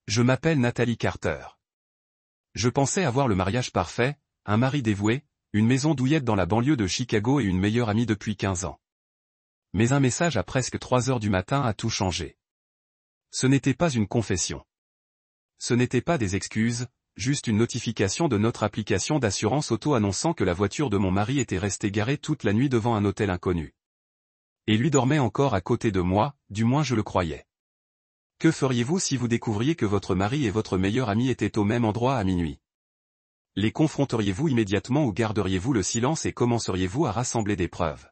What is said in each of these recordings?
Je m'appelle Nathalie Carter. Je pensais avoir le mariage parfait, un mari dévoué, une maison douillette dans la banlieue de Chicago et une meilleure amie depuis 15 ans. Mais un message à presque 3 heures du matin a tout changé. Ce n'était pas une confession. Ce n'était pas des excuses, juste une notification de notre application d'assurance auto annonçant que la voiture de mon mari était restée garée toute la nuit devant un hôtel inconnu. Et lui dormait encore à côté de moi, du moins je le croyais. Que feriez-vous si vous découvriez que votre mari et votre meilleur ami étaient au même endroit à minuit? Les confronteriez-vous immédiatement ou garderiez-vous le silence et commenceriez-vous à rassembler des preuves?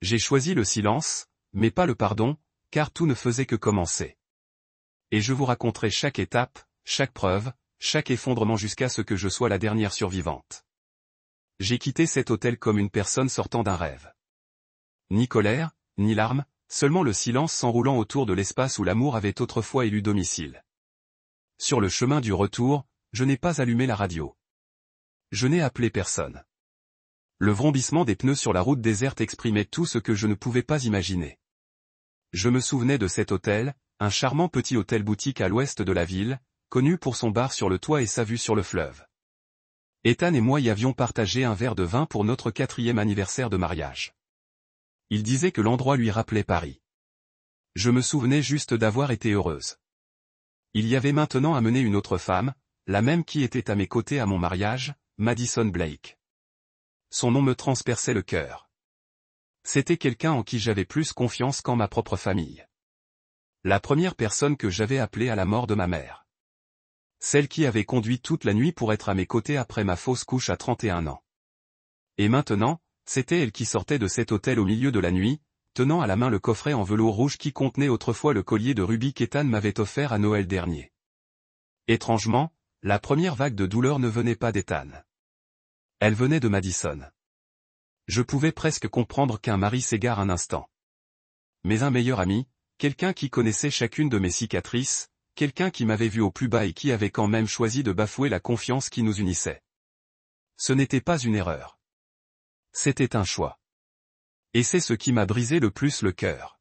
J'ai choisi le silence, mais pas le pardon, car tout ne faisait que commencer. Et je vous raconterai chaque étape, chaque preuve, chaque effondrement jusqu'à ce que je sois la dernière survivante. J'ai quitté cet hôtel comme une personne sortant d'un rêve. Ni colère, ni larmes, seulement le silence s'enroulant autour de l'espace où l'amour avait autrefois élu domicile. Sur le chemin du retour, je n'ai pas allumé la radio. Je n'ai appelé personne. Le vrombissement des pneus sur la route déserte exprimait tout ce que je ne pouvais pas imaginer. Je me souvenais de cet hôtel, un charmant petit hôtel boutique à l'ouest de la ville, connu pour son bar sur le toit et sa vue sur le fleuve. Ethan et moi y avions partagé un verre de vin pour notre 4e anniversaire de mariage. Il disait que l'endroit lui rappelait Paris. Je me souvenais juste d'avoir été heureuse. Il y avait maintenant amené une autre femme, la même qui était à mes côtés à mon mariage, Madison Blake. Son nom me transperçait le cœur. C'était quelqu'un en qui j'avais plus confiance qu'en ma propre famille. La première personne que j'avais appelée à la mort de ma mère. Celle qui avait conduit toute la nuit pour être à mes côtés après ma fausse couche à 31 ans. Et maintenant, c'était elle qui sortait de cet hôtel au milieu de la nuit, tenant à la main le coffret en velours rouge qui contenait autrefois le collier de rubis qu'Ethan m'avait offert à Noël dernier. Étrangement, la première vague de douleur ne venait pas d'Ethan. Elle venait de Madison. Je pouvais presque comprendre qu'un mari s'égare un instant. Mais un meilleur ami, quelqu'un qui connaissait chacune de mes cicatrices, quelqu'un qui m'avait vu au plus bas et qui avait quand même choisi de bafouer la confiance qui nous unissait. Ce n'était pas une erreur. C'était un choix. Et c'est ce qui m'a brisé le plus le cœur.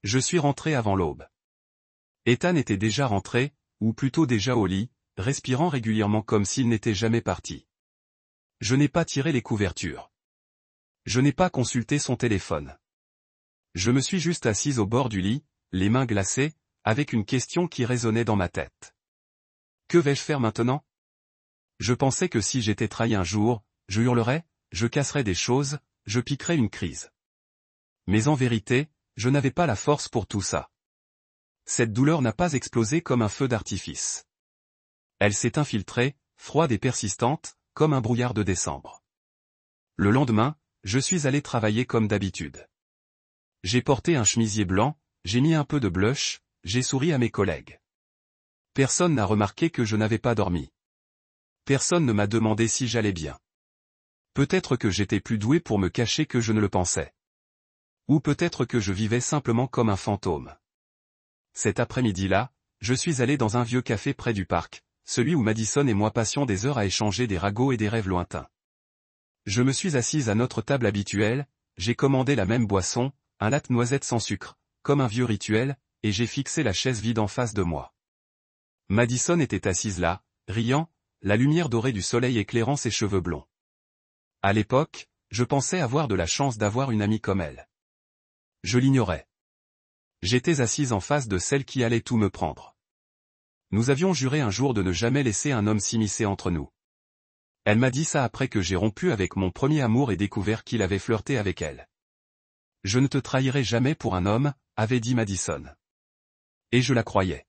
Je suis rentré avant l'aube. Ethan était déjà rentré, ou plutôt déjà au lit, respirant régulièrement comme s'il n'était jamais parti. Je n'ai pas tiré les couvertures. Je n'ai pas consulté son téléphone. Je me suis juste assise au bord du lit, les mains glacées, avec une question qui résonnait dans ma tête. Que vais-je faire maintenant? Je pensais que si j'étais trahi un jour, je hurlerais, je casserais des choses, je piquerais une crise. Mais en vérité, je n'avais pas la force pour tout ça. Cette douleur n'a pas explosé comme un feu d'artifice. Elle s'est infiltrée, froide et persistante, comme un brouillard de décembre. Le lendemain, je suis allé travailler comme d'habitude. J'ai porté un chemisier blanc, j'ai mis un peu de blush, j'ai souri à mes collègues. Personne n'a remarqué que je n'avais pas dormi. Personne ne m'a demandé si j'allais bien. Peut-être que j'étais plus doué pour me cacher que je ne le pensais. Ou peut-être que je vivais simplement comme un fantôme. Cet après-midi-là, je suis allé dans un vieux café près du parc, celui où Madison et moi passions des heures à échanger des ragots et des rêves lointains. Je me suis assise à notre table habituelle, j'ai commandé la même boisson, un latte noisette sans sucre, comme un vieux rituel, et j'ai fixé la chaise vide en face de moi. Madison était assise là, riant, la lumière dorée du soleil éclairant ses cheveux blonds. À l'époque, je pensais avoir de la chance d'avoir une amie comme elle. Je l'ignorais. J'étais assise en face de celle qui allait tout me prendre. Nous avions juré un jour de ne jamais laisser un homme s'immiscer entre nous. Elle m'a dit ça après que j'ai rompu avec mon premier amour et découvert qu'il avait flirté avec elle. Je ne te trahirai jamais pour un homme, avait dit Madison. Et je la croyais.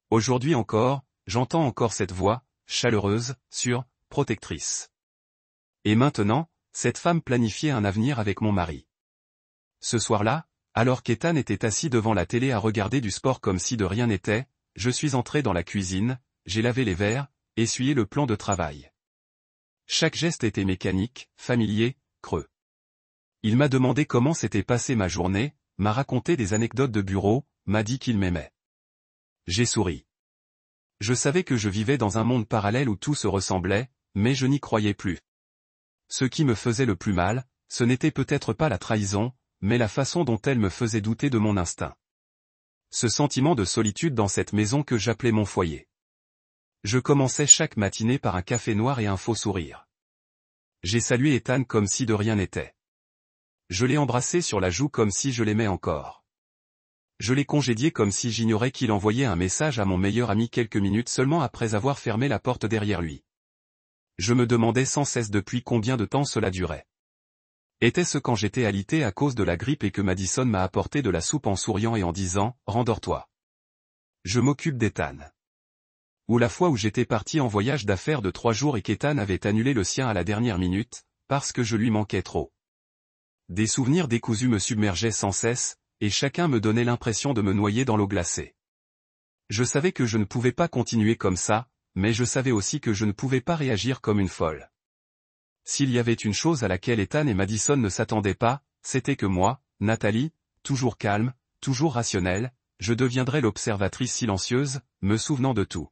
Aujourd'hui encore, j'entends encore cette voix, chaleureuse, sûre, protectrice. Et maintenant, cette femme planifiait un avenir avec mon mari. Ce soir-là, alors qu'Ethan était assis devant la télé à regarder du sport comme si de rien n'était, je suis entré dans la cuisine, j'ai lavé les verres, essuyé le plan de travail. Chaque geste était mécanique, familier, creux. Il m'a demandé comment s'était passée ma journée, m'a raconté des anecdotes de bureau, m'a dit qu'il m'aimait. J'ai souri. Je savais que je vivais dans un monde parallèle où tout se ressemblait, mais je n'y croyais plus. Ce qui me faisait le plus mal, ce n'était peut-être pas la trahison, mais la façon dont elle me faisait douter de mon instinct. Ce sentiment de solitude dans cette maison que j'appelais mon foyer. Je commençais chaque matinée par un café noir et un faux sourire. J'ai salué Ethan comme si de rien n'était. Je l'ai embrassé sur la joue comme si je l'aimais encore. Je l'ai congédié comme si j'ignorais qu'il envoyait un message à mon meilleur ami quelques minutes seulement après avoir fermé la porte derrière lui. Je me demandais sans cesse depuis combien de temps cela durait. Était-ce quand j'étais alité à cause de la grippe et que Madison m'a apporté de la soupe en souriant et en disant « Rendors-toi. Je m'occupe d'Ethan ». Ou la fois où j'étais parti en voyage d'affaires de 3 jours et qu'Ethan avait annulé le sien à la dernière minute, parce que je lui manquais trop. Des souvenirs décousus me submergeaient sans cesse, et chacun me donnait l'impression de me noyer dans l'eau glacée. Je savais que je ne pouvais pas continuer comme ça, mais je savais aussi que je ne pouvais pas réagir comme une folle. S'il y avait une chose à laquelle Ethan et Madison ne s'attendaient pas, c'était que moi, Nathalie, toujours calme, toujours rationnelle, je deviendrais l'observatrice silencieuse, me souvenant de tout.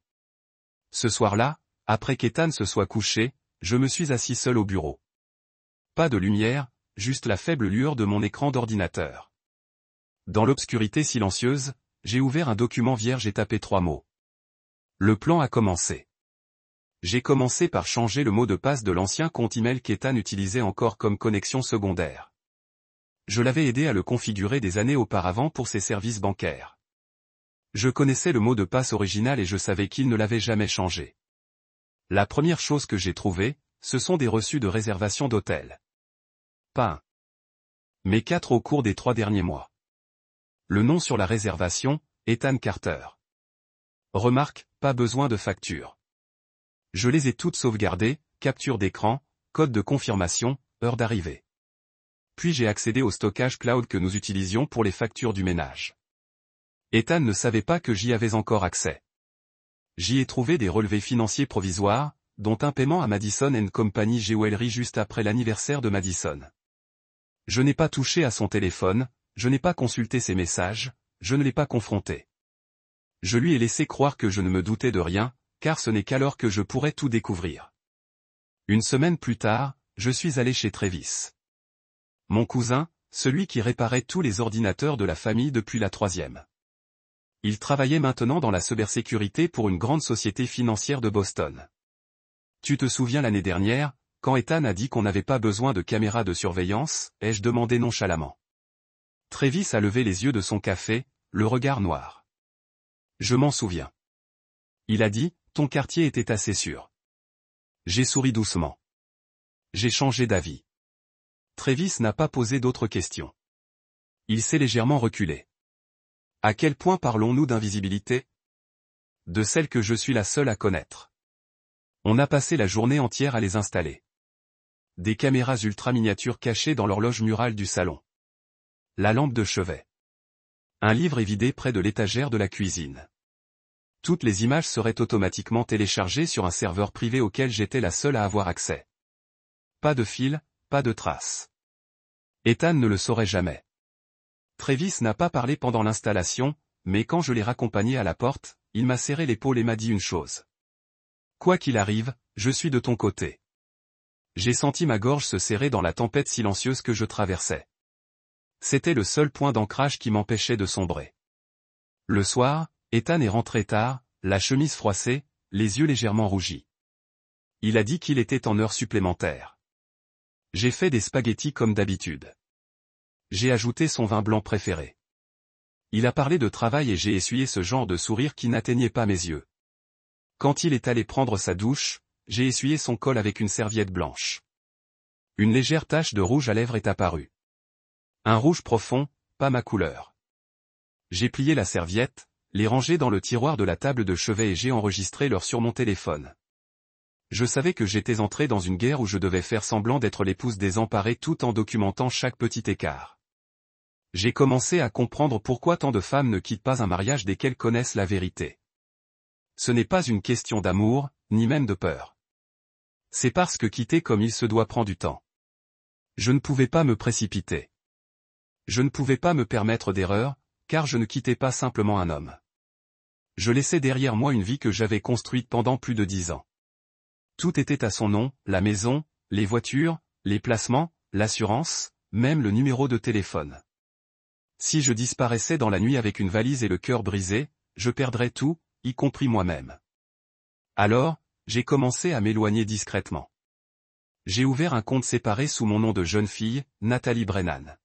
Ce soir-là, après qu'Ethan se soit couché, je me suis assis seul au bureau. Pas de lumière, juste la faible lueur de mon écran d'ordinateur. Dans l'obscurité silencieuse, j'ai ouvert un document vierge et tapé 3 mots. Le plan a commencé. J'ai commencé par changer le mot de passe de l'ancien compte email qu'Ethan utilisait encore comme connexion secondaire. Je l'avais aidé à le configurer des années auparavant pour ses services bancaires. Je connaissais le mot de passe original et je savais qu'il ne l'avait jamais changé. La première chose que j'ai trouvée, ce sont des reçus de réservation d'hôtel. Pas un, mais 4 au cours des 3 derniers mois. Le nom sur la réservation, Ethan Carter. Remarque, pas besoin de facture. Je les ai toutes sauvegardées, capture d'écran, code de confirmation, heure d'arrivée. Puis j'ai accédé au stockage cloud que nous utilisions pour les factures du ménage. Ethan ne savait pas que j'y avais encore accès. J'y ai trouvé des relevés financiers provisoires, dont un paiement à Madison & Company Jewelry juste après l'anniversaire de Madison. Je n'ai pas touché à son téléphone, je n'ai pas consulté ses messages, je ne l'ai pas confronté. Je lui ai laissé croire que je ne me doutais de rien, car ce n'est qu'alors que je pourrais tout découvrir. Une semaine plus tard, je suis allé chez Travis. Mon cousin, celui qui réparait tous les ordinateurs de la famille depuis la 3e. Il travaillait maintenant dans la cybersécurité pour une grande société financière de Boston. Tu te souviens l'année dernière, quand Ethan a dit qu'on n'avait pas besoin de caméras de surveillance, ai-je demandé nonchalamment. Travis a levé les yeux de son café, le regard noir. Je m'en souviens. Il a dit, ton quartier était assez sûr. J'ai souri doucement. J'ai changé d'avis. Travis n'a pas posé d'autres questions. Il s'est légèrement reculé. À quel point parlons-nous d'invisibilité? De celle que je suis la seule à connaître. On a passé la journée entière à les installer. Des caméras ultra miniatures cachées dans l'horloge murale du salon. La lampe de chevet. Un livre évidé près de l'étagère de la cuisine. Toutes les images seraient automatiquement téléchargées sur un serveur privé auquel j'étais la seule à avoir accès. Pas de fil, pas de traces. Ethan ne le saurait jamais. Travis n'a pas parlé pendant l'installation, mais quand je l'ai raccompagné à la porte, il m'a serré l'épaule et m'a dit une chose. Quoi qu'il arrive, je suis de ton côté. J'ai senti ma gorge se serrer dans la tempête silencieuse que je traversais. C'était le seul point d'ancrage qui m'empêchait de sombrer. Le soir, Ethan est rentré tard, la chemise froissée, les yeux légèrement rougis. Il a dit qu'il était en heure supplémentaire. J'ai fait des spaghettis comme d'habitude. J'ai ajouté son vin blanc préféré. Il a parlé de travail et j'ai essuyé ce genre de sourire qui n'atteignait pas mes yeux. Quand il est allé prendre sa douche, j'ai essuyé son col avec une serviette blanche. Une légère tache de rouge à lèvres est apparue. Un rouge profond, pas ma couleur. J'ai plié la serviette, les rangé dans le tiroir de la table de chevet et j'ai enregistré l'heure sur mon téléphone. Je savais que j'étais entré dans une guerre où je devais faire semblant d'être l'épouse désemparée tout en documentant chaque petit écart. J'ai commencé à comprendre pourquoi tant de femmes ne quittent pas un mariage dès qu'elles connaissent la vérité. Ce n'est pas une question d'amour, ni même de peur. C'est parce que quitter comme il se doit prend du temps. Je ne pouvais pas me précipiter. Je ne pouvais pas me permettre d'erreur, car je ne quittais pas simplement un homme. Je laissais derrière moi une vie que j'avais construite pendant plus de 10 ans. Tout était à son nom, la maison, les voitures, les placements, l'assurance, même le numéro de téléphone. Si je disparaissais dans la nuit avec une valise et le cœur brisé, je perdrais tout, y compris moi-même. Alors, j'ai commencé à m'éloigner discrètement. J'ai ouvert un compte séparé sous mon nom de jeune fille, Nathalie Brennan.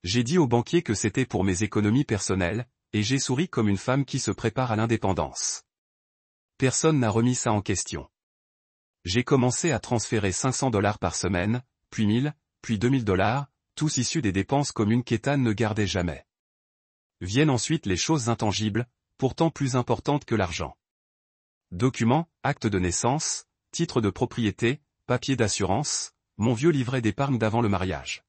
J'ai dit au banquier que c'était pour mes économies personnelles, et j'ai souri comme une femme qui se prépare à l'indépendance. Personne n'a remis ça en question. J'ai commencé à transférer $500 par semaine, puis 1000, puis $2000, tous issus des dépenses communes qu'Ethan ne gardait jamais. Viennent ensuite les choses intangibles, pourtant plus importantes que l'argent. Documents, actes de naissance, titres de propriété, papiers d'assurance, mon vieux livret d'épargne d'avant le mariage.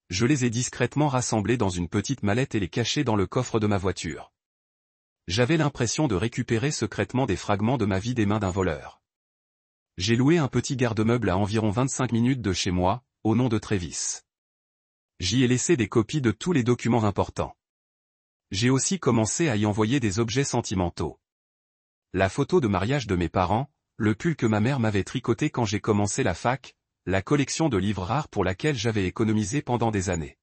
Je les ai discrètement rassemblés dans une petite mallette et les cachés dans le coffre de ma voiture. J'avais l'impression de récupérer secrètement des fragments de ma vie des mains d'un voleur. J'ai loué un petit garde-meuble à environ 25 minutes de chez moi, au nom de Travis. J'y ai laissé des copies de tous les documents importants. J'ai aussi commencé à y envoyer des objets sentimentaux. La photo de mariage de mes parents, le pull que ma mère m'avait tricoté quand j'ai commencé la fac, la collection de livres rares pour laquelle j'avais économisé pendant des années.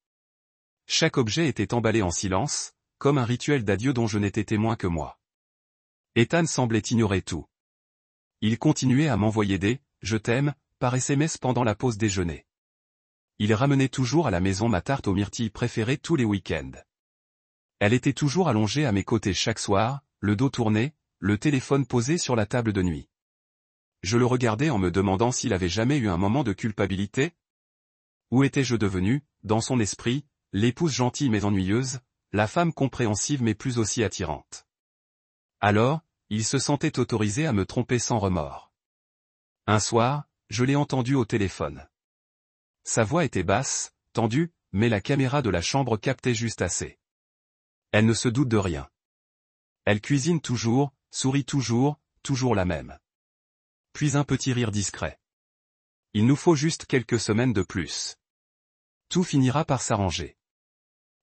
Chaque objet était emballé en silence, comme un rituel d'adieu dont je n'étais témoin que moi. Ethan semblait ignorer tout. Il continuait à m'envoyer des « je t'aime » par SMS pendant la pause déjeuner. Il ramenait toujours à la maison ma tarte aux myrtilles préférée tous les week-ends. Elle était toujours allongée à mes côtés chaque soir, le dos tourné, le téléphone posé sur la table de nuit. Je le regardais en me demandant s'il avait jamais eu un moment de culpabilité. Où étais-je devenu, dans son esprit, l'épouse gentille mais ennuyeuse, la femme compréhensive mais plus aussi attirante. Alors, il se sentait autorisé à me tromper sans remords. Un soir, je l'ai entendu au téléphone. Sa voix était basse, tendue, mais la caméra de la chambre captait juste assez. Elle ne se doute de rien. Elle cuisine toujours, sourit toujours, toujours la même. Puis un petit rire discret. Il nous faut juste quelques semaines de plus. Tout finira par s'arranger.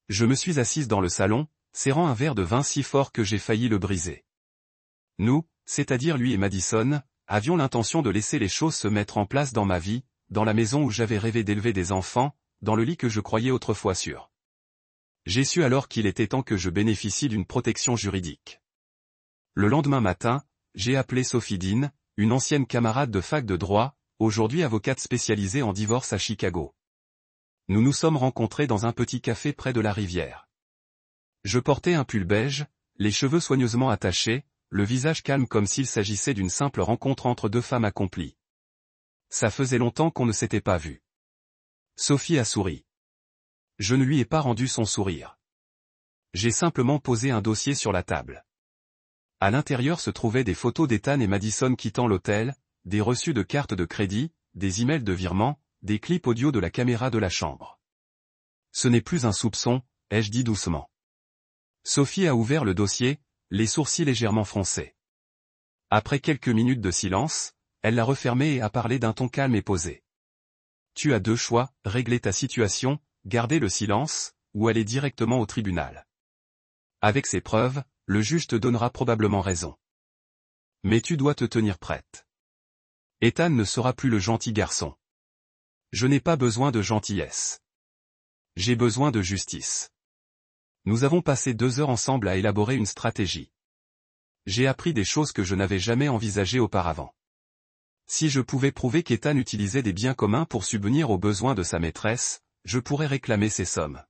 Je me suis assise dans le salon, serrant un verre de vin si fort que j'ai failli le briser. Nous, c'est-à-dire lui et Madison, avions l'intention de laisser les choses se mettre en place dans ma vie, dans la maison où j'avais rêvé d'élever des enfants, dans le lit que je croyais autrefois sûr. J'ai su alors qu'il était temps que je bénéficie d'une protection juridique. Le lendemain matin, j'ai appelé Sophie Dean, une ancienne camarade de fac de droit, aujourd'hui avocate spécialisée en divorce à Chicago. Nous nous sommes rencontrés dans un petit café près de la rivière. Je portais un pull beige, les cheveux soigneusement attachés, le visage calme comme s'il s'agissait d'une simple rencontre entre deux femmes accomplies. Ça faisait longtemps qu'on ne s'était pas vu. Sophie a souri. Je ne lui ai pas rendu son sourire. J'ai simplement posé un dossier sur la table. À l'intérieur se trouvaient des photos d'Ethan et Madison quittant l'hôtel, des reçus de cartes de crédit, des emails de virement, des clips audio de la caméra de la chambre. Ce n'est plus un soupçon, ai-je dit doucement. Sophie a ouvert le dossier, les sourcils légèrement froncés. Après quelques minutes de silence, elle l'a refermé et a parlé d'un ton calme et posé. Tu as deux choix, régler ta situation, garder le silence, ou aller directement au tribunal. Avec ces preuves, le juge te donnera probablement raison. Mais tu dois te tenir prête. Ethan ne sera plus le gentil garçon. Je n'ai pas besoin de gentillesse. J'ai besoin de justice. Nous avons passé 2 heures ensemble à élaborer une stratégie. J'ai appris des choses que je n'avais jamais envisagées auparavant. Si je pouvais prouver qu'Ethan utilisait des biens communs pour subvenir aux besoins de sa maîtresse, je pourrais réclamer ces sommes.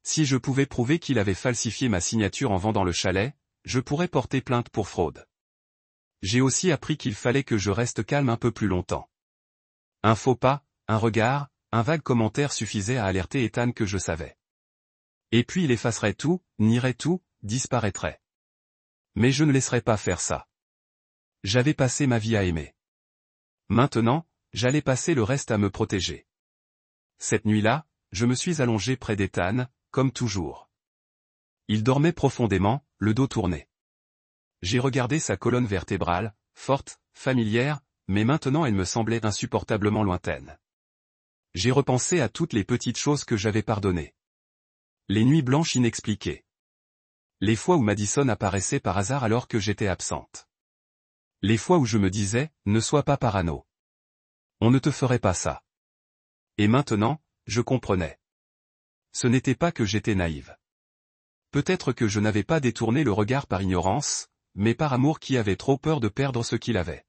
Si je pouvais prouver qu'il avait falsifié ma signature en vendant le chalet, je pourrais porter plainte pour fraude. J'ai aussi appris qu'il fallait que je reste calme un peu plus longtemps. Un faux pas, un regard, un vague commentaire suffisait à alerter Ethan que je savais. Et puis il effacerait tout, nierait tout, disparaîtrait. Mais je ne laisserais pas faire ça. J'avais passé ma vie à aimer. Maintenant, j'allais passer le reste à me protéger. Cette nuit-là, je me suis allongé près d'Ethan, comme toujours. Il dormait profondément, le dos tourné. J'ai regardé sa colonne vertébrale, forte, familière, mais maintenant elle me semblait insupportablement lointaine. J'ai repensé à toutes les petites choses que j'avais pardonnées. Les nuits blanches inexpliquées. Les fois où Madison apparaissait par hasard alors que j'étais absente. Les fois où je me disais, ne sois pas parano. On ne te ferait pas ça. Et maintenant, je comprenais. Ce n'était pas que j'étais naïve. Peut-être que je n'avais pas détourné le regard par ignorance, mais par amour qui avait trop peur de perdre ce qu'il avait.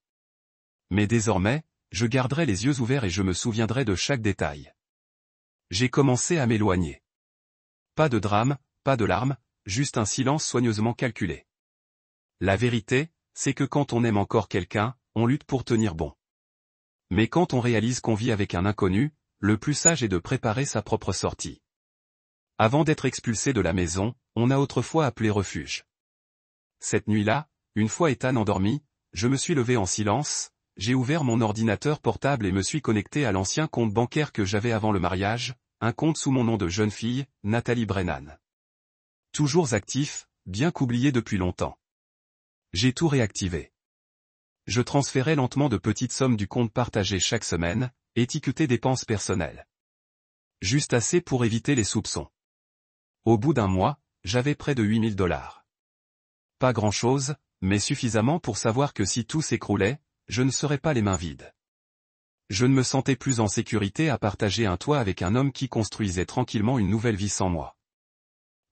Mais désormais, je garderai les yeux ouverts et je me souviendrai de chaque détail. J'ai commencé à m'éloigner. Pas de drame, pas de larmes, juste un silence soigneusement calculé. La vérité, c'est que quand on aime encore quelqu'un, on lutte pour tenir bon. Mais quand on réalise qu'on vit avec un inconnu, le plus sage est de préparer sa propre sortie. Avant d'être expulsé de la maison, on a autrefois appelé refuge. Cette nuit-là, une fois Ethan endormi, je me suis levé en silence, j'ai ouvert mon ordinateur portable et me suis connecté à l'ancien compte bancaire que j'avais avant le mariage, un compte sous mon nom de jeune fille, Nathalie Brennan. Toujours actif, bien qu'oublié depuis longtemps. J'ai tout réactivé. Je transférais lentement de petites sommes du compte partagé chaque semaine, étiqueté dépenses personnelles. Juste assez pour éviter les soupçons. Au bout d'un mois, j'avais près de 8 000 $. Pas grand-chose, mais suffisamment pour savoir que si tout s'écroulait, je ne serais pas les mains vides. Je ne me sentais plus en sécurité à partager un toit avec un homme qui construisait tranquillement une nouvelle vie sans moi.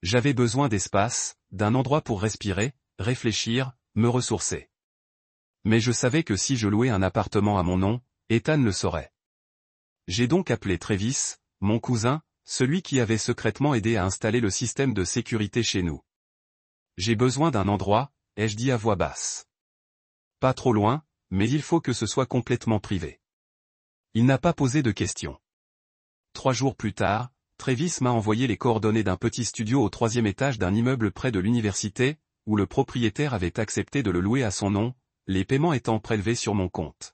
J'avais besoin d'espace, d'un endroit pour respirer, réfléchir, me ressourcer. Mais je savais que si je louais un appartement à mon nom, Ethan le saurait. J'ai donc appelé Travis, mon cousin, celui qui avait secrètement aidé à installer le système de sécurité chez nous. J'ai besoin d'un endroit, ai-je dit à voix basse. Pas trop loin, mais il faut que ce soit complètement privé. Il n'a pas posé de questions. 3 jours plus tard, Travis m'a envoyé les coordonnées d'un petit studio au 3e étage d'un immeuble près de l'université, où le propriétaire avait accepté de le louer à son nom, les paiements étant prélevés sur mon compte.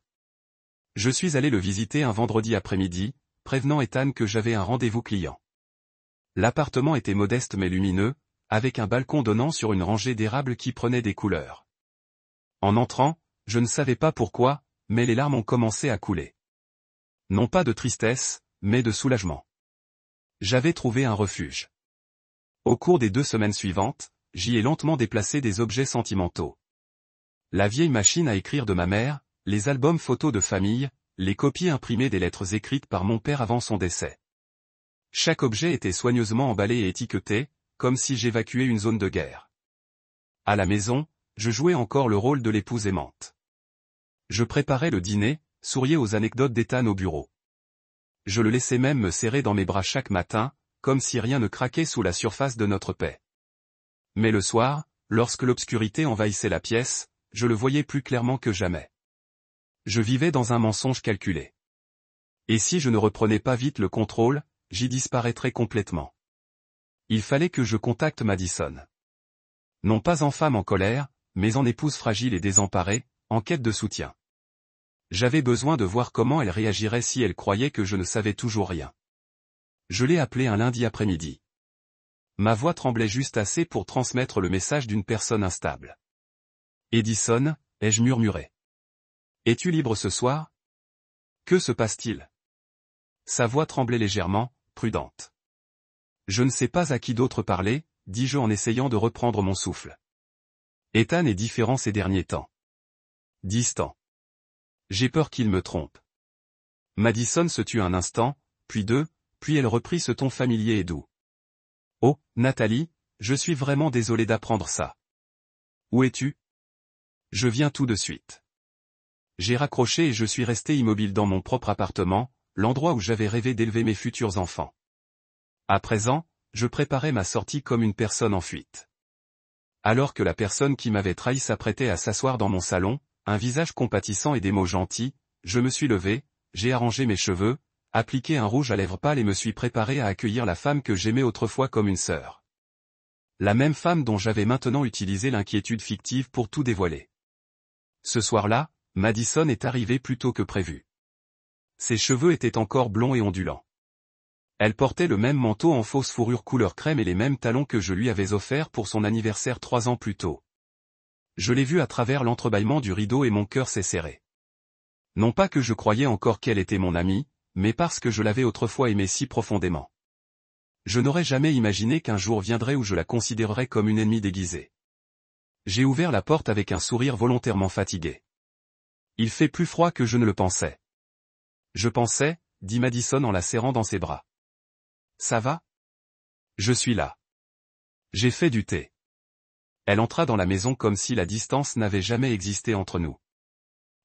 Je suis allé le visiter un vendredi après-midi, prévenant Ethan que j'avais un rendez-vous client. L'appartement était modeste mais lumineux, avec un balcon donnant sur une rangée d'érables qui prenait des couleurs. En entrant, je ne savais pas pourquoi, mais les larmes ont commencé à couler. Non pas de tristesse, mais de soulagement. J'avais trouvé un refuge. Au cours des 2 semaines suivantes, j'y ai lentement déplacé des objets sentimentaux. La vieille machine à écrire de ma mère, les albums photos de famille, les copies imprimées des lettres écrites par mon père avant son décès. Chaque objet était soigneusement emballé et étiqueté, comme si j'évacuais une zone de guerre. À la maison, je jouais encore le rôle de l'épouse aimante. Je préparais le dîner, souriais aux anecdotes d'Ethan au bureau. Je le laissais même me serrer dans mes bras chaque matin, comme si rien ne craquait sous la surface de notre paix. Mais le soir, lorsque l'obscurité envahissait la pièce, je le voyais plus clairement que jamais. Je vivais dans un mensonge calculé. Et si je ne reprenais pas vite le contrôle, j'y disparaîtrais complètement. Il fallait que je contacte Madison. Non pas en femme en colère, mais en épouse fragile et désemparée, en quête de soutien. J'avais besoin de voir comment elle réagirait si elle croyait que je ne savais toujours rien. Je l'ai appelée un lundi après-midi. Ma voix tremblait juste assez pour transmettre le message d'une personne instable. Edison, ai-je murmuré. Es-tu libre ce soir? Que se passe-t-il? Sa voix tremblait légèrement, prudente. Je ne sais pas à qui d'autre parler, dis-je en essayant de reprendre mon souffle. Ethan est différent ces derniers temps. Distant. J'ai peur qu'il me trompe. Madison se tut un instant, puis 2, puis elle reprit ce ton familier et doux. Oh, Nathalie, je suis vraiment désolé d'apprendre ça. Où es-tu? Je viens tout de suite. J'ai raccroché et je suis resté immobile dans mon propre appartement, l'endroit où j'avais rêvé d'élever mes futurs enfants. À présent, je préparais ma sortie comme une personne en fuite. Alors que la personne qui m'avait trahi s'apprêtait à s'asseoir dans mon salon, un visage compatissant et des mots gentils, je me suis levé, j'ai arrangé mes cheveux, appliqué un rouge à lèvres pâle et me suis préparé à accueillir la femme que j'aimais autrefois comme une sœur. La même femme dont j'avais maintenant utilisé l'inquiétude fictive pour tout dévoiler. Ce soir-là, Madison est arrivée plus tôt que prévu. Ses cheveux étaient encore blonds et ondulants. Elle portait le même manteau en fausse fourrure couleur crème et les mêmes talons que je lui avais offerts pour son anniversaire 3 ans plus tôt. Je l'ai vue à travers l'entrebâillement du rideau et mon cœur s'est serré. Non pas que je croyais encore qu'elle était mon amie, mais parce que je l'avais autrefois aimée si profondément. Je n'aurais jamais imaginé qu'un jour viendrait où je la considérerais comme une ennemie déguisée. J'ai ouvert la porte avec un sourire volontairement fatigué. Il fait plus froid que je ne le pensais. Je pensais, dit Madison en la serrant dans ses bras. Ça va? Je suis là. J'ai fait du thé. Elle entra dans la maison comme si la distance n'avait jamais existé entre nous.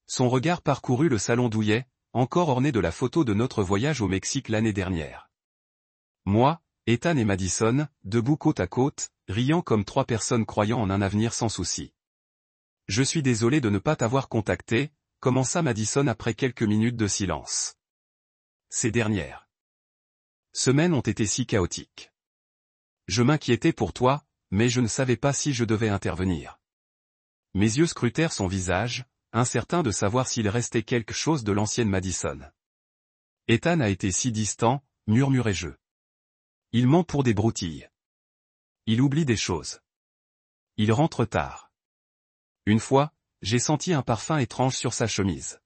Son regard parcourut le salon douillet, encore orné de la photo de notre voyage au Mexique l'année dernière. Moi, Ethan et Madison, debout côte à côte, riant comme trois personnes croyant en un avenir sans souci. Je suis désolé de ne pas t'avoir contacté, commença Madison après quelques minutes de silence. Ces dernières semaines ont été si chaotiques. Je m'inquiétais pour toi, mais je ne savais pas si je devais intervenir. Mes yeux scrutèrent son visage, incertain de savoir s'il restait quelque chose de l'ancienne Madison. Ethan a été si distant, murmurai-je. Il ment pour des broutilles. Il oublie des choses. Il rentre tard. Une fois, j'ai senti un parfum étrange sur sa chemise.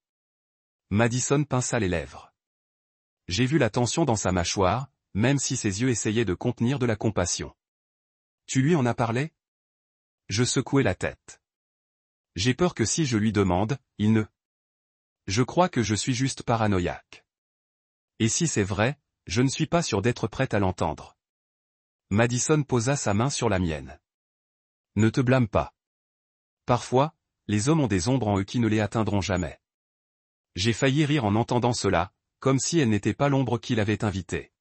Madison pinça les lèvres. J'ai vu la tension dans sa mâchoire, même si ses yeux essayaient de contenir de la compassion. Tu lui en as parlé? Je secouai la tête. J'ai peur que si je lui demande, il ne... Je crois que je suis juste paranoïaque. Et si c'est vrai, je ne suis pas sûr d'être prête à l'entendre. Madison posa sa main sur la mienne. Ne te blâme pas. Parfois, les hommes ont des ombres en eux qui ne les atteindront jamais. J'ai failli rire en entendant cela, comme si elle n'était pas l'ombre qui l'avait invitée.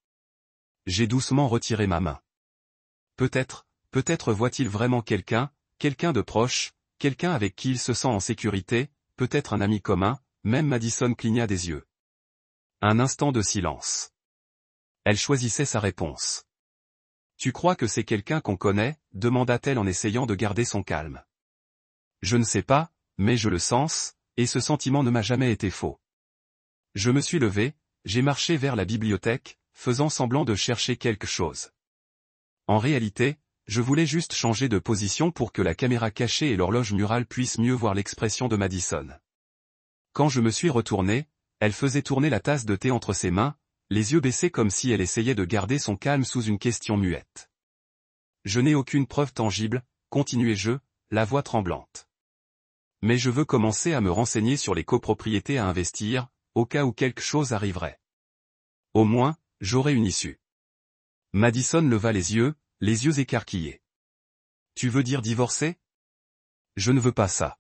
J'ai doucement retiré ma main. Peut-être voit-il vraiment quelqu'un de proche, quelqu'un avec qui il se sent en sécurité, peut-être un ami commun, même Madison cligna des yeux. Un instant de silence. Elle choisissait sa réponse. Tu crois que c'est quelqu'un qu'on connaît? Demanda-t-elle en essayant de garder son calme. Je ne sais pas, mais je le sens, et ce sentiment ne m'a jamais été faux. Je me suis levé, j'ai marché vers la bibliothèque, faisant semblant de chercher quelque chose. En réalité, je voulais juste changer de position pour que la caméra cachée et l'horloge murale puissent mieux voir l'expression de Madison. Quand je me suis retourné, elle faisait tourner la tasse de thé entre ses mains, les yeux baissés comme si elle essayait de garder son calme sous une question muette. Je n'ai aucune preuve tangible, continuai-je, la voix tremblante. Mais je veux commencer à me renseigner sur les copropriétés à investir, au cas où quelque chose arriverait. Au moins, j'aurai une issue. Madison leva les yeux écarquillés. Tu veux dire divorcer? Je ne veux pas ça.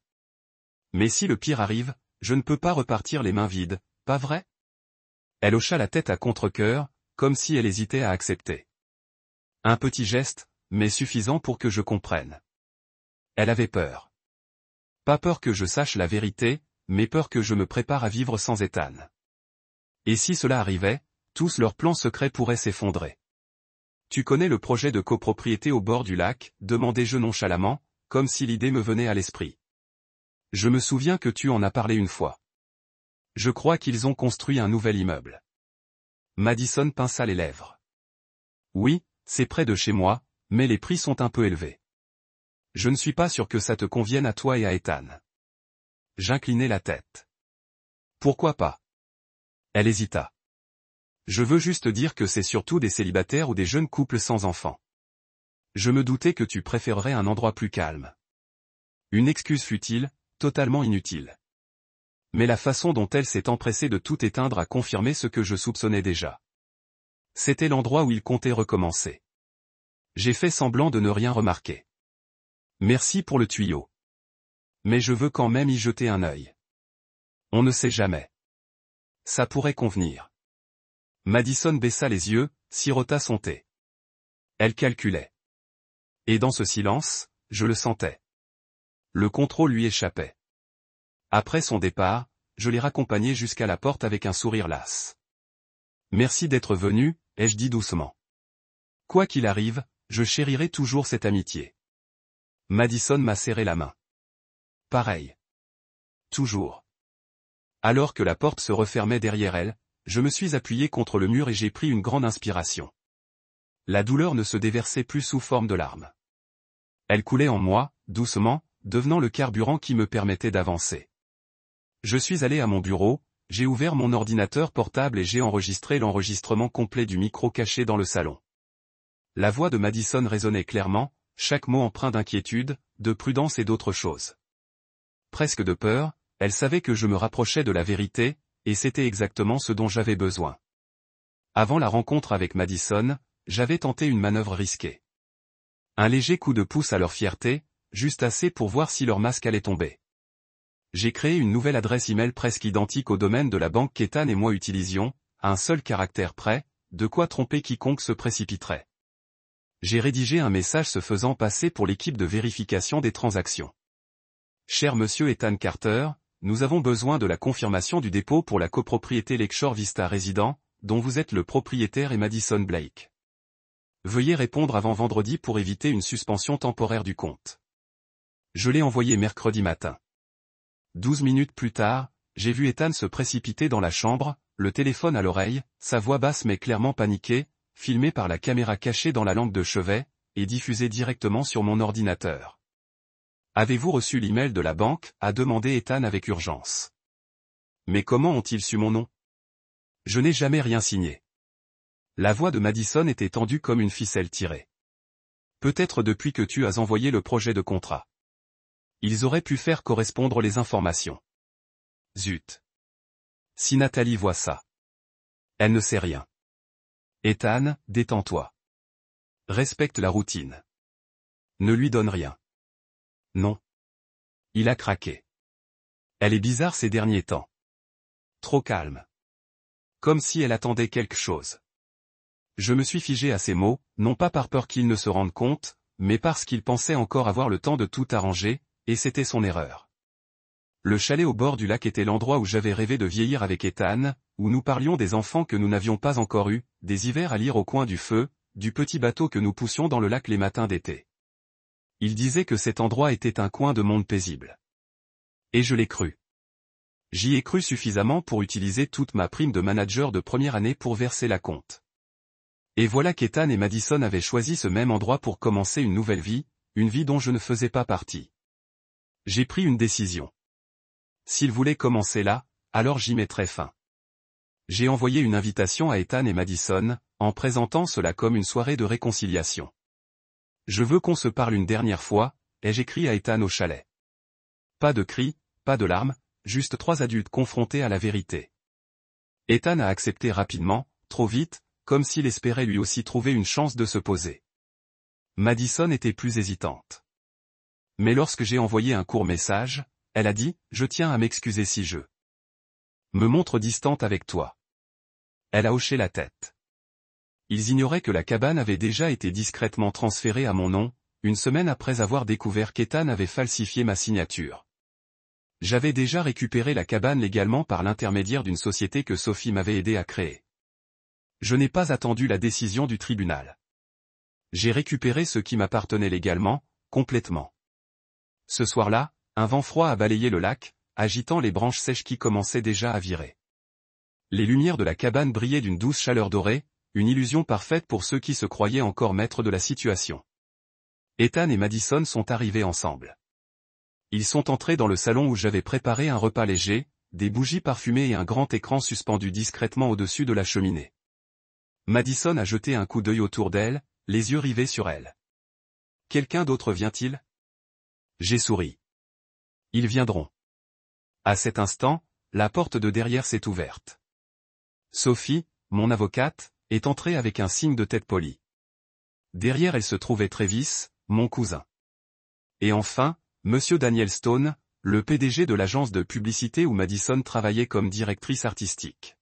Mais si le pire arrive, je ne peux pas repartir les mains vides, pas vrai? Elle hocha la tête à contre-cœur, comme si elle hésitait à accepter. Un petit geste, mais suffisant pour que je comprenne. Elle avait peur. Pas peur que je sache la vérité, mais peur que je me prépare à vivre sans Ethan. Et si cela arrivait, tous leurs plans secrets pourraient s'effondrer. Tu connais le projet de copropriété au bord du lac? Demandai-je nonchalamment, comme si l'idée me venait à l'esprit. Je me souviens que tu en as parlé une fois. Je crois qu'ils ont construit un nouvel immeuble. Madison pinça les lèvres. Oui, c'est près de chez moi, mais les prix sont un peu élevés. Je ne suis pas sûr que ça te convienne à toi et à Ethan. J'inclinai la tête. Pourquoi pas? Elle hésita. Je veux juste dire que c'est surtout des célibataires ou des jeunes couples sans enfants. Je me doutais que tu préférerais un endroit plus calme. Une excuse futile, totalement inutile. Mais la façon dont elle s'est empressée de tout éteindre a confirmé ce que je soupçonnais déjà. C'était l'endroit où il comptait recommencer. J'ai fait semblant de ne rien remarquer. Merci pour le tuyau. Mais je veux quand même y jeter un œil. On ne sait jamais. Ça pourrait convenir. Madison baissa les yeux, sirota son thé. Elle calculait. Et dans ce silence, je le sentais. Le contrôle lui échappait. Après son départ, je l'ai raccompagné jusqu'à la porte avec un sourire las. Merci d'être venu, ai-je dit doucement. Quoi qu'il arrive, je chérirai toujours cette amitié. Madison m'a serré la main. Pareil. Toujours. Alors que la porte se refermait derrière elle, je me suis appuyé contre le mur et j'ai pris une grande inspiration. La douleur ne se déversait plus sous forme de larmes. Elle coulait en moi, doucement, devenant le carburant qui me permettait d'avancer. Je suis allé à mon bureau, j'ai ouvert mon ordinateur portable et j'ai enregistré l'enregistrement complet du micro caché dans le salon. La voix de Madison résonnait clairement, chaque mot empreint d'inquiétude, de prudence et d'autre chose. Presque de peur, elle savait que je me rapprochais de la vérité, et c'était exactement ce dont j'avais besoin. Avant la rencontre avec Madison, j'avais tenté une manœuvre risquée. Un léger coup de pouce à leur fierté, juste assez pour voir si leur masque allait tomber. J'ai créé une nouvelle adresse email presque identique au domaine de la banque qu'Ethan et moi utilisions, à un seul caractère près, de quoi tromper quiconque se précipiterait. J'ai rédigé un message se faisant passer pour l'équipe de vérification des transactions. Cher monsieur Ethan Carter, nous avons besoin de la confirmation du dépôt pour la copropriété Lakeshore Vista Résident, dont vous êtes le propriétaire et Madison Blake. Veuillez répondre avant vendredi pour éviter une suspension temporaire du compte. Je l'ai envoyé mercredi matin. 12 minutes plus tard, j'ai vu Ethan se précipiter dans la chambre, le téléphone à l'oreille, sa voix basse mais clairement paniquée, filmée par la caméra cachée dans la lampe de chevet, et diffusée directement sur mon ordinateur. Avez-vous reçu l'email de la banque, a demandé Ethan avec urgence. Mais comment ont-ils su mon nom? Je n'ai jamais rien signé. La voix de Madison était tendue comme une ficelle tirée. Peut-être depuis que tu as envoyé le projet de contrat. Ils auraient pu faire correspondre les informations. Zut. Si Nathalie voit ça. Elle ne sait rien. Ethan, détends-toi. Respecte la routine. Ne lui donne rien. Non. Il a craqué. Elle est bizarre ces derniers temps. Trop calme. Comme si elle attendait quelque chose. Je me suis figé à ces mots, non pas par peur qu'il ne se rende compte, mais parce qu'il pensait encore avoir le temps de tout arranger, et c'était son erreur. Le chalet au bord du lac était l'endroit où j'avais rêvé de vieillir avec Ethan, où nous parlions des enfants que nous n'avions pas encore eus, des hivers à lire au coin du feu, du petit bateau que nous poussions dans le lac les matins d'été. Il disait que cet endroit était un coin de monde paisible. Et je l'ai cru. J'y ai cru suffisamment pour utiliser toute ma prime de manager de première année pour verser la compte. Et voilà qu'Ethan et Madison avaient choisi ce même endroit pour commencer une nouvelle vie, une vie dont je ne faisais pas partie. J'ai pris une décision. S'ils voulaient commencer là, alors j'y mettrais fin. J'ai envoyé une invitation à Ethan et Madison, en présentant cela comme une soirée de réconciliation. Je veux qu'on se parle une dernière fois, ai-je écrit à Ethan au chalet. Pas de cris, pas de larmes, juste 3 adultes confrontés à la vérité. Ethan a accepté rapidement, trop vite, comme s'il espérait lui aussi trouver une chance de se poser. Madison était plus hésitante. Mais lorsque j'ai envoyé un court message, elle a dit « Je tiens à m'excuser si je me montre distante avec toi ». Elle a hoché la tête. Ils ignoraient que la cabane avait déjà été discrètement transférée à mon nom, une semaine après avoir découvert qu'Ethan avait falsifié ma signature. J'avais déjà récupéré la cabane légalement par l'intermédiaire d'une société que Sophie m'avait aidé à créer. Je n'ai pas attendu la décision du tribunal. J'ai récupéré ce qui m'appartenait légalement, complètement. Ce soir-là, un vent froid a balayé le lac, agitant les branches sèches qui commençaient déjà à virer. Les lumières de la cabane brillaient d'une douce chaleur dorée, une illusion parfaite pour ceux qui se croyaient encore maîtres de la situation. Ethan et Madison sont arrivés ensemble. Ils sont entrés dans le salon où j'avais préparé un repas léger, des bougies parfumées et un grand écran suspendu discrètement au-dessus de la cheminée. Madison a jeté un coup d'œil autour d'elle, les yeux rivés sur elle. Quelqu'un d'autre vient-il? J'ai souri. Ils viendront. À cet instant, la porte de derrière s'est ouverte. Sophie, mon avocate, est entrée avec un signe de tête poli. Derrière elle se trouvait Travis, mon cousin. Et enfin, Monsieur Daniel Stone, le PDG de l'agence de publicité où Madison travaillait comme directrice artistique.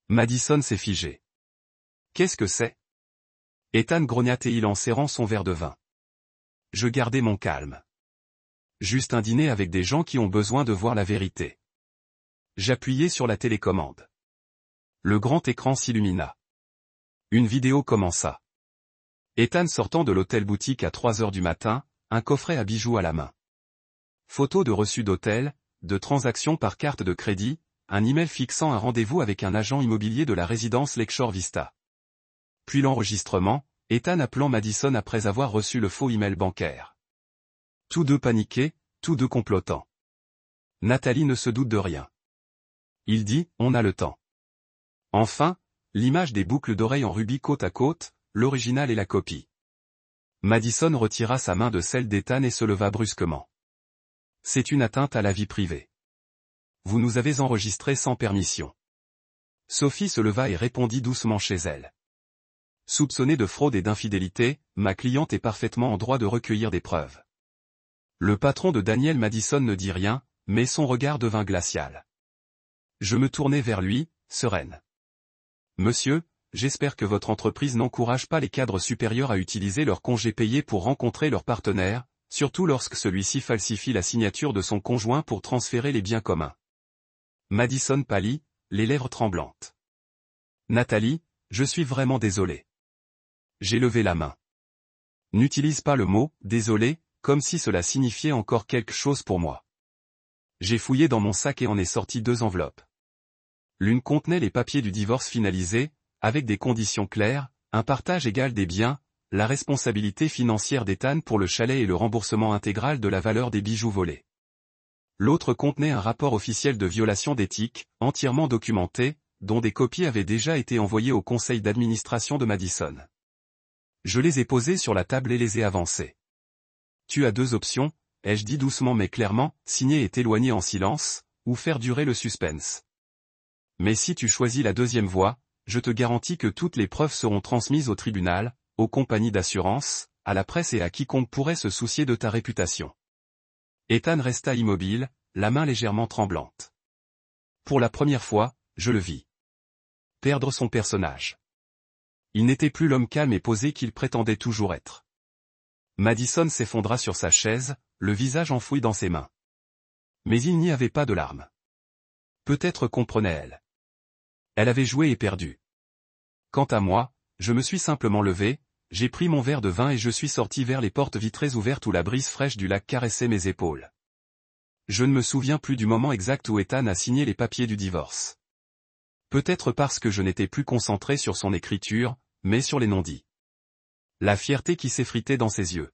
Madison s'est figée. Qu'est-ce que c'est? Ethan grognatait-il en serrant son verre de vin. Je gardais mon calme. Juste un dîner avec des gens qui ont besoin de voir la vérité. J'appuyai sur la télécommande. Le grand écran s'illumina. Une vidéo commença. Ethan sortant de l'hôtel boutique à 3 heures du matin, un coffret à bijoux à la main. Photos de reçus d'hôtel, de transactions par carte de crédit, un email fixant un rendez-vous avec un agent immobilier de la résidence Lakeshore Vista. Puis l'enregistrement, Ethan appelant Madison après avoir reçu le faux email bancaire. Tous deux paniqués, tous deux complotants. Nathalie ne se doute de rien. Il dit, on a le temps. Enfin, l'image des boucles d'oreilles en rubis côte à côte, l'original et la copie. Madison retira sa main de celle d'Ethan et se leva brusquement. C'est une atteinte à la vie privée. Vous nous avez enregistré sans permission. Sophie se leva et répondit doucement chez elle. Soupçonnée de fraude et d'infidélité, ma cliente est parfaitement en droit de recueillir des preuves. Le patron de Daniel Madison ne dit rien, mais son regard devint glacial. Je me tournai vers lui, sereine. Monsieur, j'espère que votre entreprise n'encourage pas les cadres supérieurs à utiliser leurs congés payés pour rencontrer leur partenaire, surtout lorsque celui-ci falsifie la signature de son conjoint pour transférer les biens communs. Madison pâlit, les lèvres tremblantes. Nathalie, je suis vraiment désolé. J'ai levé la main. N'utilise pas le mot « désolé », comme si cela signifiait encore quelque chose pour moi. J'ai fouillé dans mon sac et en ai sorti 2 enveloppes. L'une contenait les papiers du divorce finalisé, avec des conditions claires, un partage égal des biens, la responsabilité financière d'Ethan pour le chalet et le remboursement intégral de la valeur des bijoux volés. L'autre contenait un rapport officiel de violation d'éthique, entièrement documenté, dont des copies avaient déjà été envoyées au conseil d'administration de Madison. Je les ai posés sur la table et les ai avancés. Tu as 2 options, ai-je dit doucement mais clairement, signer et t'éloigner en silence, ou faire durer le suspense. Mais si tu choisis la deuxième voie, je te garantis que toutes les preuves seront transmises au tribunal, aux compagnies d'assurance, à la presse et à quiconque pourrait se soucier de ta réputation. Ethan resta immobile, la main légèrement tremblante. Pour la première fois, je le vis. Perdre son personnage. Il n'était plus l'homme calme et posé qu'il prétendait toujours être. Madison s'effondra sur sa chaise, le visage enfoui dans ses mains. Mais il n'y avait pas de larmes. Peut-être comprenait-elle. Elle avait joué et perdu. Quant à moi, je me suis simplement levé, j'ai pris mon verre de vin et je suis sorti vers les portes vitrées ouvertes où la brise fraîche du lac caressait mes épaules. Je ne me souviens plus du moment exact où Ethan a signé les papiers du divorce. Peut-être parce que je n'étais plus concentré sur son écriture, mais sur les non-dits. La fierté qui s'effritait dans ses yeux.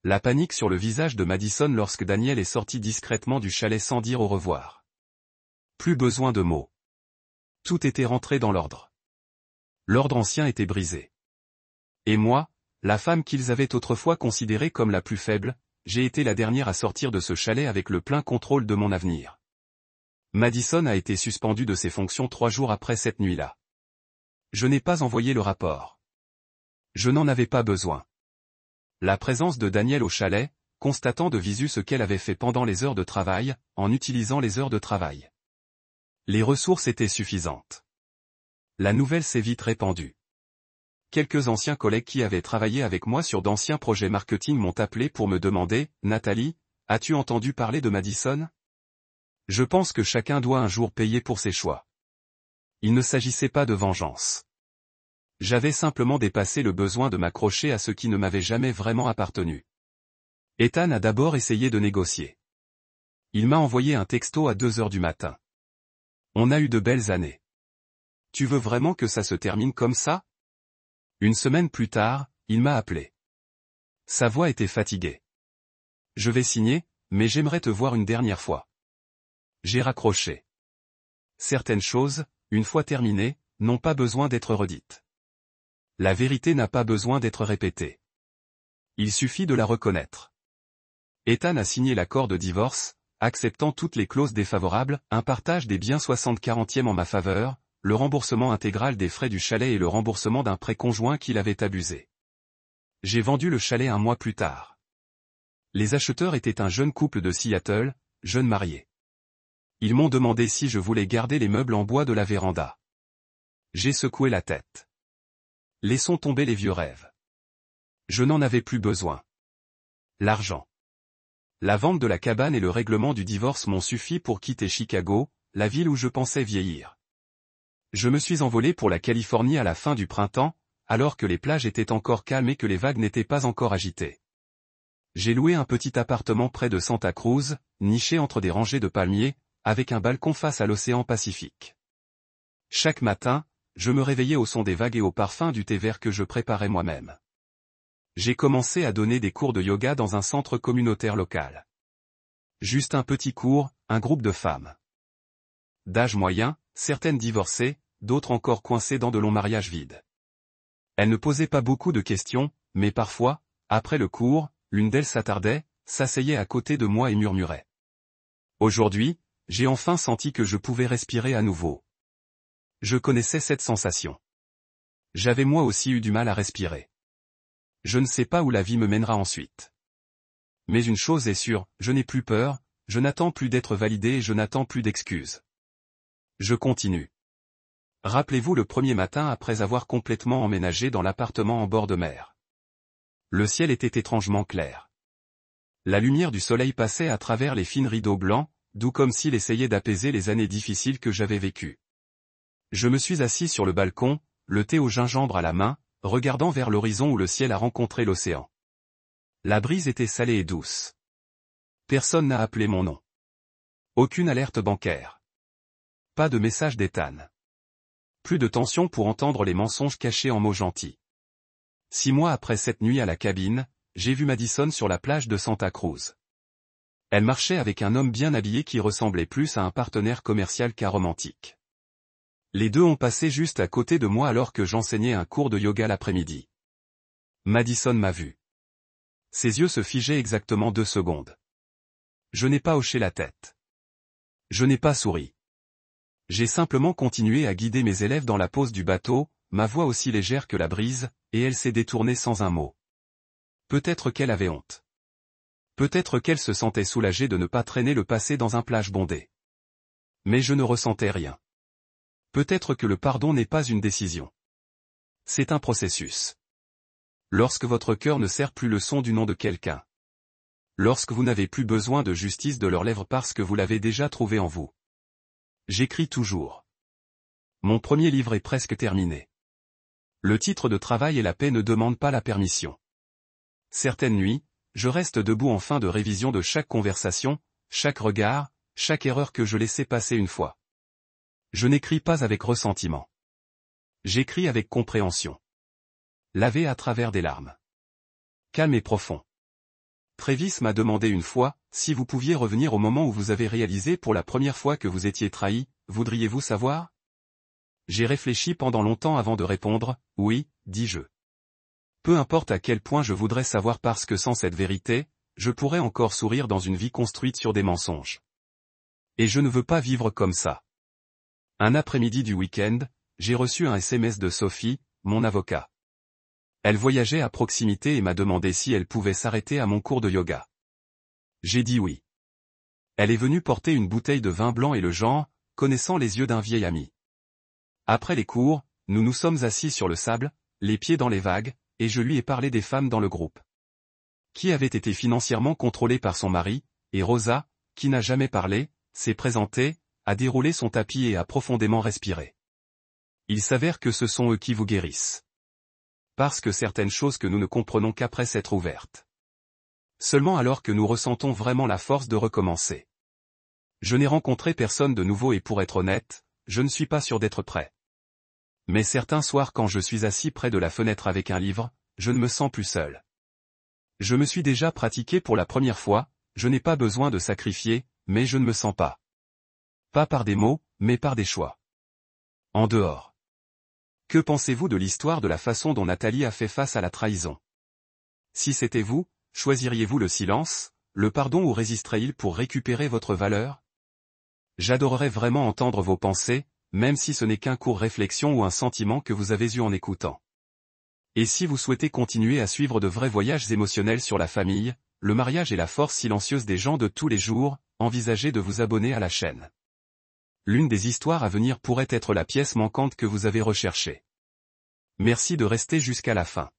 La panique sur le visage de Madison lorsque Daniel est sorti discrètement du chalet sans dire au revoir. Plus besoin de mots. Tout était rentré dans l'ordre. L'ordre ancien était brisé. Et moi, la femme qu'ils avaient autrefois considérée comme la plus faible, j'ai été la dernière à sortir de ce chalet avec le plein contrôle de mon avenir. Madison a été suspendu de ses fonctions 3 jours après cette nuit-là. Je n'ai pas envoyé le rapport. Je n'en avais pas besoin. La présence de Daniel au chalet, constatant de visu ce qu'elle avait fait pendant les heures de travail, en utilisant les heures de travail. Les ressources étaient suffisantes. La nouvelle s'est vite répandue. Quelques anciens collègues qui avaient travaillé avec moi sur d'anciens projets marketing m'ont appelé pour me demander « Nathalie, as-tu entendu parler de Madison ?» Je pense que chacun doit un jour payer pour ses choix. Il ne s'agissait pas de vengeance. J'avais simplement dépassé le besoin de m'accrocher à ce qui ne m'avait jamais vraiment appartenu. Ethan a d'abord essayé de négocier. Il m'a envoyé un texto à 2 heures du matin. On a eu de belles années. Tu veux vraiment que ça se termine comme ça ? Une semaine plus tard, il m'a appelé. Sa voix était fatiguée. Je vais signer, mais j'aimerais te voir une dernière fois. J'ai raccroché. Certaines choses, une fois terminées, n'ont pas besoin d'être redites. La vérité n'a pas besoin d'être répétée. Il suffit de la reconnaître. Ethan a signé l'accord de divorce, acceptant toutes les clauses défavorables, un partage des biens 60/40 en ma faveur, le remboursement intégral des frais du chalet et le remboursement d'un prêt conjoint qu'il avait abusé. J'ai vendu le chalet 1 mois plus tard. Les acheteurs étaient un jeune couple de Seattle, jeunes mariés. Ils m'ont demandé si je voulais garder les meubles en bois de la véranda. J'ai secoué la tête. Laissons tomber les vieux rêves. Je n'en avais plus besoin. L'argent. La vente de la cabane et le règlement du divorce m'ont suffi pour quitter Chicago, la ville où je pensais vieillir. Je me suis envolé pour la Californie à la fin du printemps, alors que les plages étaient encore calmes et que les vagues n'étaient pas encore agitées. J'ai loué un petit appartement près de Santa Cruz, niché entre des rangées de palmiers, avec un balcon face à l'océan Pacifique. Chaque matin, je me réveillais au son des vagues et au parfum du thé vert que je préparais moi-même. J'ai commencé à donner des cours de yoga dans un centre communautaire local. Juste un petit cours, un groupe de femmes. D'âge moyen, certaines divorcées, d'autres encore coincées dans de longs mariages vides. Elles ne posaient pas beaucoup de questions, mais parfois, après le cours, l'une d'elles s'attardait, s'asseyait à côté de moi et murmurait. Aujourd'hui, j'ai enfin senti que je pouvais respirer à nouveau. Je connaissais cette sensation. J'avais moi aussi eu du mal à respirer. Je ne sais pas où la vie me mènera ensuite. Mais une chose est sûre, je n'ai plus peur, je n'attends plus d'être validé et je n'attends plus d'excuses. Je continue. Rappelez-vous le premier matin après avoir complètement emménagé dans l'appartement en bord de mer. Le ciel était étrangement clair. La lumière du soleil passait à travers les fines rideaux blancs, doux comme s'il essayait d'apaiser les années difficiles que j'avais vécues. Je me suis assis sur le balcon, le thé au gingembre à la main, regardant vers l'horizon où le ciel a rencontré l'océan. La brise était salée et douce. Personne n'a appelé mon nom. Aucune alerte bancaire. Pas de message d'Ethan. Plus de tension pour entendre les mensonges cachés en mots gentils. 6 mois après cette nuit à la cabine, j'ai vu Madison sur la plage de Santa Cruz. Elle marchait avec un homme bien habillé qui ressemblait plus à un partenaire commercial qu'à romantique. Les deux ont passé juste à côté de moi alors que j'enseignais un cours de yoga l'après-midi. Madison m'a vu. Ses yeux se figeaient exactement 2 secondes. Je n'ai pas hoché la tête. Je n'ai pas souri. J'ai simplement continué à guider mes élèves dans la pose du bateau, ma voix aussi légère que la brise, et elle s'est détournée sans un mot. Peut-être qu'elle avait honte. Peut-être qu'elle se sentait soulagée de ne pas traîner le passé dans un plage bondé. Mais je ne ressentais rien. Peut-être que le pardon n'est pas une décision. C'est un processus. Lorsque votre cœur ne sert plus le son du nom de quelqu'un. Lorsque vous n'avez plus besoin de justice de leurs lèvres parce que vous l'avez déjà trouvé en vous. J'écris toujours. Mon premier livre est presque terminé. Le titre de travail et la paix ne demandent pas la permission. Certaines nuits, je reste debout en fin de révision de chaque conversation, chaque regard, chaque erreur que je laissais passer une fois. Je n'écris pas avec ressentiment. J'écris avec compréhension. Lavé à travers des larmes. Calme et profond. Travis m'a demandé une fois, si vous pouviez revenir au moment où vous avez réalisé pour la première fois que vous étiez trahi, voudriez-vous savoir? J'ai réfléchi pendant longtemps avant de répondre, oui, dis-je. Peu importe à quel point je voudrais savoir parce que sans cette vérité, je pourrais encore sourire dans une vie construite sur des mensonges. Et je ne veux pas vivre comme ça. Un après-midi du week-end, j'ai reçu un SMS de Sophie, mon avocat. Elle voyageait à proximité et m'a demandé si elle pouvait s'arrêter à mon cours de yoga. J'ai dit oui. Elle est venue porter une bouteille de vin blanc et le genre, connaissant les yeux d'un vieil ami. Après les cours, nous nous sommes assis sur le sable, les pieds dans les vagues, et je lui ai parlé des femmes dans le groupe. Qui avait été financièrement contrôlée par son mari, et Rosa, qui n'a jamais parlé, s'est présentée, a déroulé son tapis et a profondément respiré. Il s'avère que ce sont eux qui vous guérissent. Parce que certaines choses que nous ne comprenons qu'après s'être ouvertes. Seulement alors que nous ressentons vraiment la force de recommencer. Je n'ai rencontré personne de nouveau et pour être honnête, je ne suis pas sûr d'être prêt. Mais certains soirs quand je suis assis près de la fenêtre avec un livre, je ne me sens plus seul. Je me suis déjà pratiqué pour la première fois, je n'ai pas besoin de sacrifier, mais je ne me sens pas. Pas par des mots, mais par des choix. En dehors. Que pensez-vous de l'histoire de la façon dont Nathalie a fait face à la trahison? Si c'était vous, choisiriez-vous le silence, le pardon ou résisterait-il pour récupérer votre valeur? J'adorerais vraiment entendre vos pensées, même si ce n'est qu'un court réflexion ou un sentiment que vous avez eu en écoutant. Et si vous souhaitez continuer à suivre de vrais voyages émotionnels sur la famille, le mariage et la force silencieuse des gens de tous les jours, envisagez de vous abonner à la chaîne. L'une des histoires à venir pourrait être la pièce manquante que vous avez recherchée. Merci de rester jusqu'à la fin.